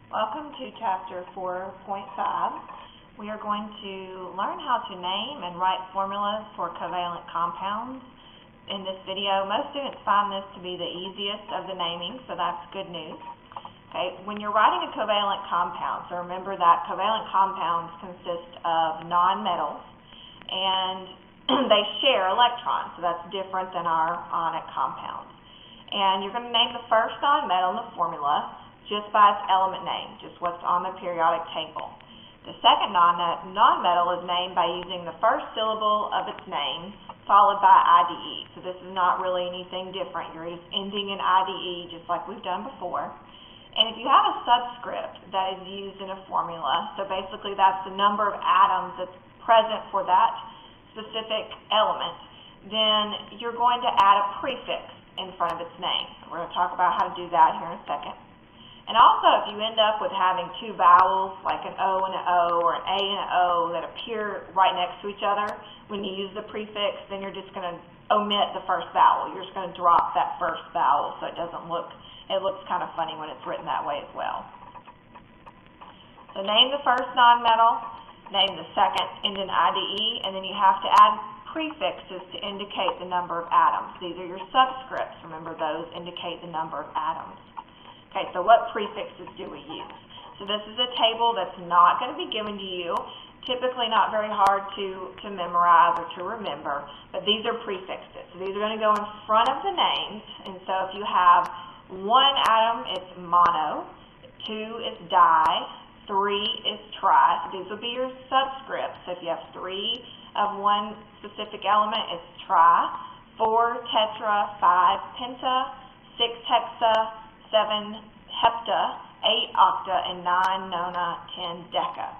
Welcome to Chapter 4.5. We are going to learn how to name and write formulas for covalent compounds. In this video, most students find this to be the easiest of the naming, so that's good news. Okay, when you're writing a covalent compound, so remember that covalent compounds consist of nonmetals, and they share electrons, so that's different than our ionic compounds. And you're going to name the first nonmetal in the formula just by its element name, just what's on the periodic table. The second nonmetal is named by using the first syllable of its name followed by IDE. So this is not really anything different. You're just ending in IDE just like we've done before. And if you have a subscript that is used in a formula, so basically that's the number of atoms that's present for that specific element, then you're going to add a prefix in front of its name. We're going to talk about how to do that here in a second. And also, if you end up with having two vowels, like an O and an O, or an A and an O, that appear right next to each other, when you use the prefix, then you're just going to omit the first vowel. You're just going to drop that first vowel so it doesn't look, it looks kind of funny when it's written that way as well. So name the first nonmetal, name the second, end in IDE, and then you have to add prefixes to indicate the number of atoms. These are your subscripts. Remember, those indicate the number of atoms. Okay, so what prefixes do we use? So this is a table that's not going to be given to you, typically not very hard to memorize or to remember, but these are prefixes. So these are going to go in front of the names, and so if you have one atom, it's mono, two is di, three is tri, so these will be your subscripts. So if you have three of one specific element, it's tri, 4 tetra, 5 penta, 6 hexa, 7 hepta, 8 octa, and 9 nona, 10 deca.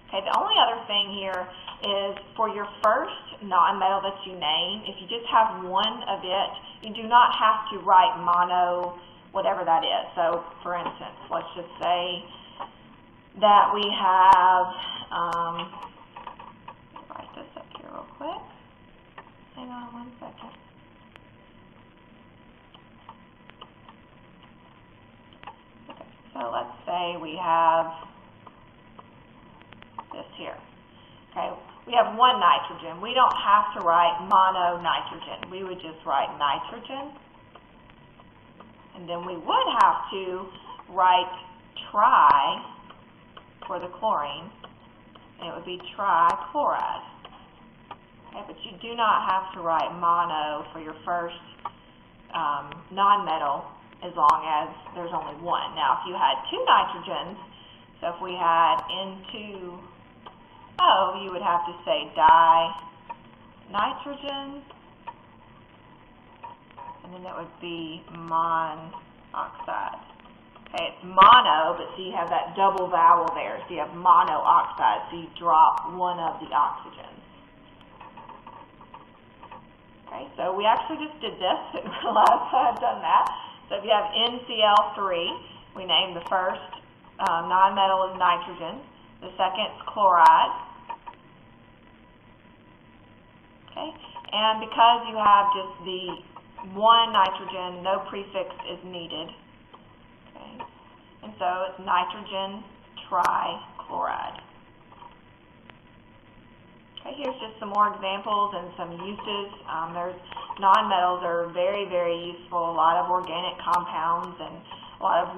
Okay, the only other thing here is for your first nonmetal that you name, if you just have one of it, you do not have to write mono, whatever that is. So, for instance, let's just say that we have, write this up here real quick. Hang on one second. So let's say we have this here. Okay, we have one nitrogen. We don't have to write mono-nitrogen. We would just write nitrogen. And then we would have to write tri for the chlorine, and it would be trichloride. Okay, but you do not have to write mono for your first nonmetal, as long as there's only one. Now, if you had two nitrogens, so if we had N2O, you would have to say dinitrogen, and then that would be monoxide. Okay, it's mono, but so you have that double vowel there, so you have monooxide, so you drop one of the oxygens. Okay, so we actually just did this, didn't realize I had done that. So if you have NCl3, we name the first nonmetal as nitrogen, the second is chloride. Okay, and because you have just the one nitrogen, no prefix is needed. Okay, and so it's nitrogen trichloride. Okay, here's just some more examples and some uses. Nonmetals are very, very useful. A lot of organic compounds and a lot of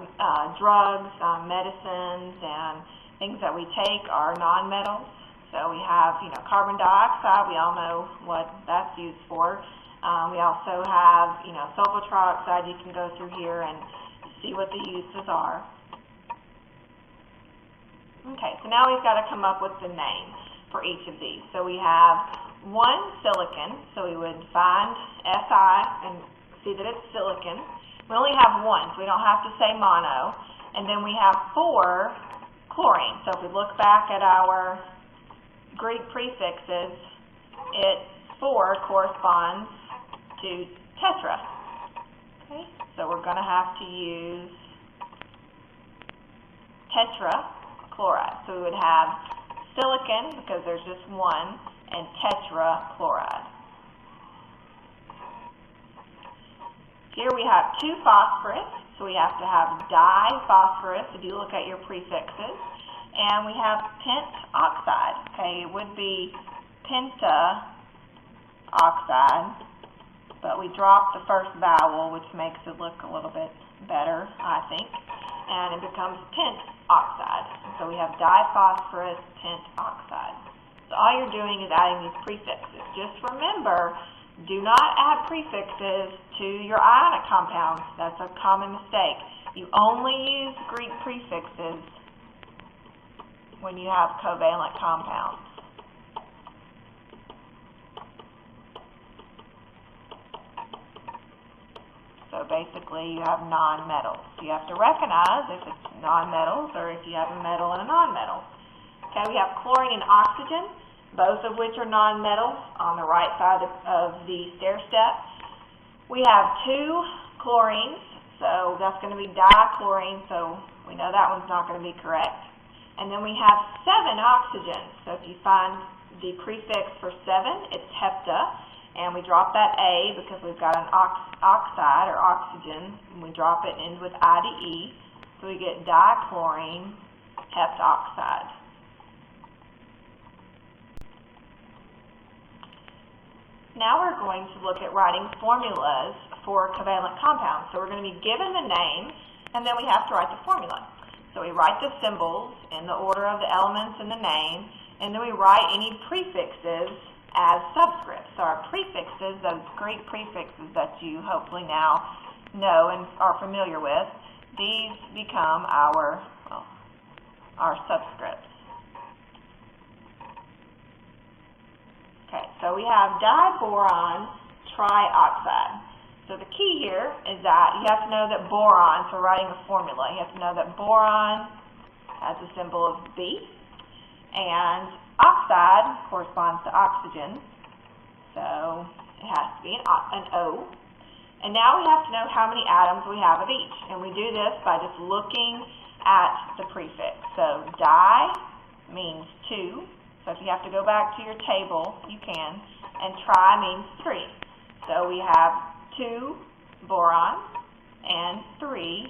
drugs, medicines, and things that we take are nonmetals. So we have, carbon dioxide. We all know what that's used for. We also have, sulfur trioxide. You can go through here and see what the uses are. Okay, so now we've got to come up with the name for each of these. So we have one silicon, so we would find Si and see that it's silicon. We only have one, so we don't have to say mono. And then we have 4 chlorine. So if we look back at our Greek prefixes, 4 corresponds to tetra. Okay, so we're going to have to use tetrachloride. So we would have silicon, because there's just one, and tetrachloride. Here we have 2 phosphorus, So we have to have diphosphorus if you look at your prefixes. And we have pentoxide. Okay, it would be pentaoxide, but we dropped the first vowel, which makes it look a little bit better, I think. And it becomes pentoxide. So we have diphosphorus pentoxide. So all you're doing is adding these prefixes. Just remember, do not add prefixes to your ionic compounds. That's a common mistake. You only use Greek prefixes when you have covalent compounds. So basically you have non-metals. You have to recognize if it's non-metals or if you have a metal and a non-metal. Okay, we have chlorine and oxygen, both of which are non-metals on the right side of the stair step. We have 2 chlorines, so that's going to be dichlorine, so we know that one's not going to be correct. And then we have 7 oxygens. So if you find the prefix for 7, it's hepta. And we drop that A because we've got an oxide or oxygen, and we drop it in with IDE, so we get dichlorine heptoxide. Now we're going to look at writing formulas for covalent compounds. So we're going to be given the name, and then we have to write the formula. So we write the symbols in the order of the elements in the name, and then we write any prefixes as subscripts. So our prefixes, those Greek prefixes that you hopefully now know and are familiar with, these become our subscripts. Okay, so we have diboron trioxide. So the key here is that you have to know that boron, so writing a formula, you have to know that boron has the symbol of B, and oxide corresponds to oxygen, so it has to be an O. And now we have to know how many atoms we have of each, and we do this by just looking at the prefix. So di means 2, so if you have to go back to your table, you can, and tri means 3. So we have 2 boron and 3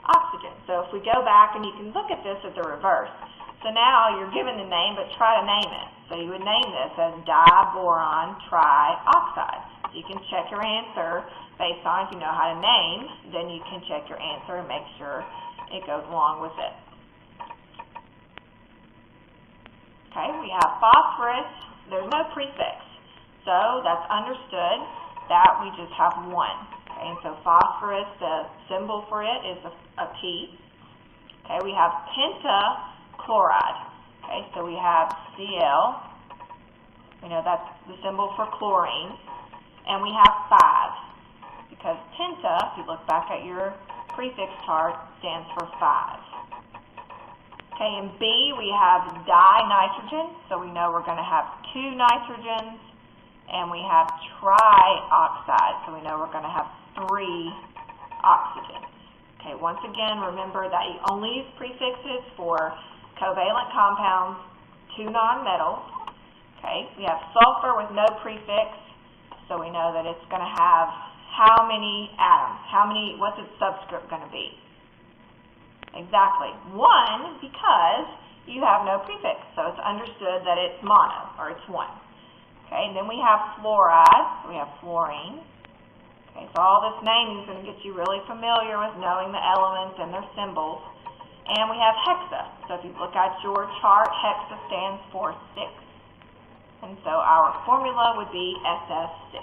oxygen. So if we go back, and you can look at this at the reverse. So now you're given the name, but try to name it. So you would name this as diboron trioxide. You can check your answer based on, if you know how to name, then you can check your answer and make sure it goes along with it. Okay, we have phosphorus. There's no prefix, so that's understood that we just have 1. Okay, and so phosphorus, the symbol for it is a P. Okay, we have pentachloride. Okay, so we have Cl. We know that's the symbol for chlorine. And we have 5, because penta, if you look back at your prefix chart, stands for 5. Okay, in B we have dinitrogen, so we know we're going to have 2 nitrogens, and we have trioxide, so we know we're going to have 3 oxygens. Okay, once again, remember that you only use prefixes for covalent compounds, 2 nonmetals. Okay, we have sulfur with no prefix, so we know that it's going to have how many atoms? What's its subscript going to be? Exactly, 1, because you have no prefix, so it's understood that it's mono, or it's 1. Okay, and then we have fluoride, we have fluorine. Okay, so all this naming is going to get you really familiar with knowing the elements and their symbols. And we have hexa. So if you look at your chart, hexa stands for 6. And so our formula would be SS6.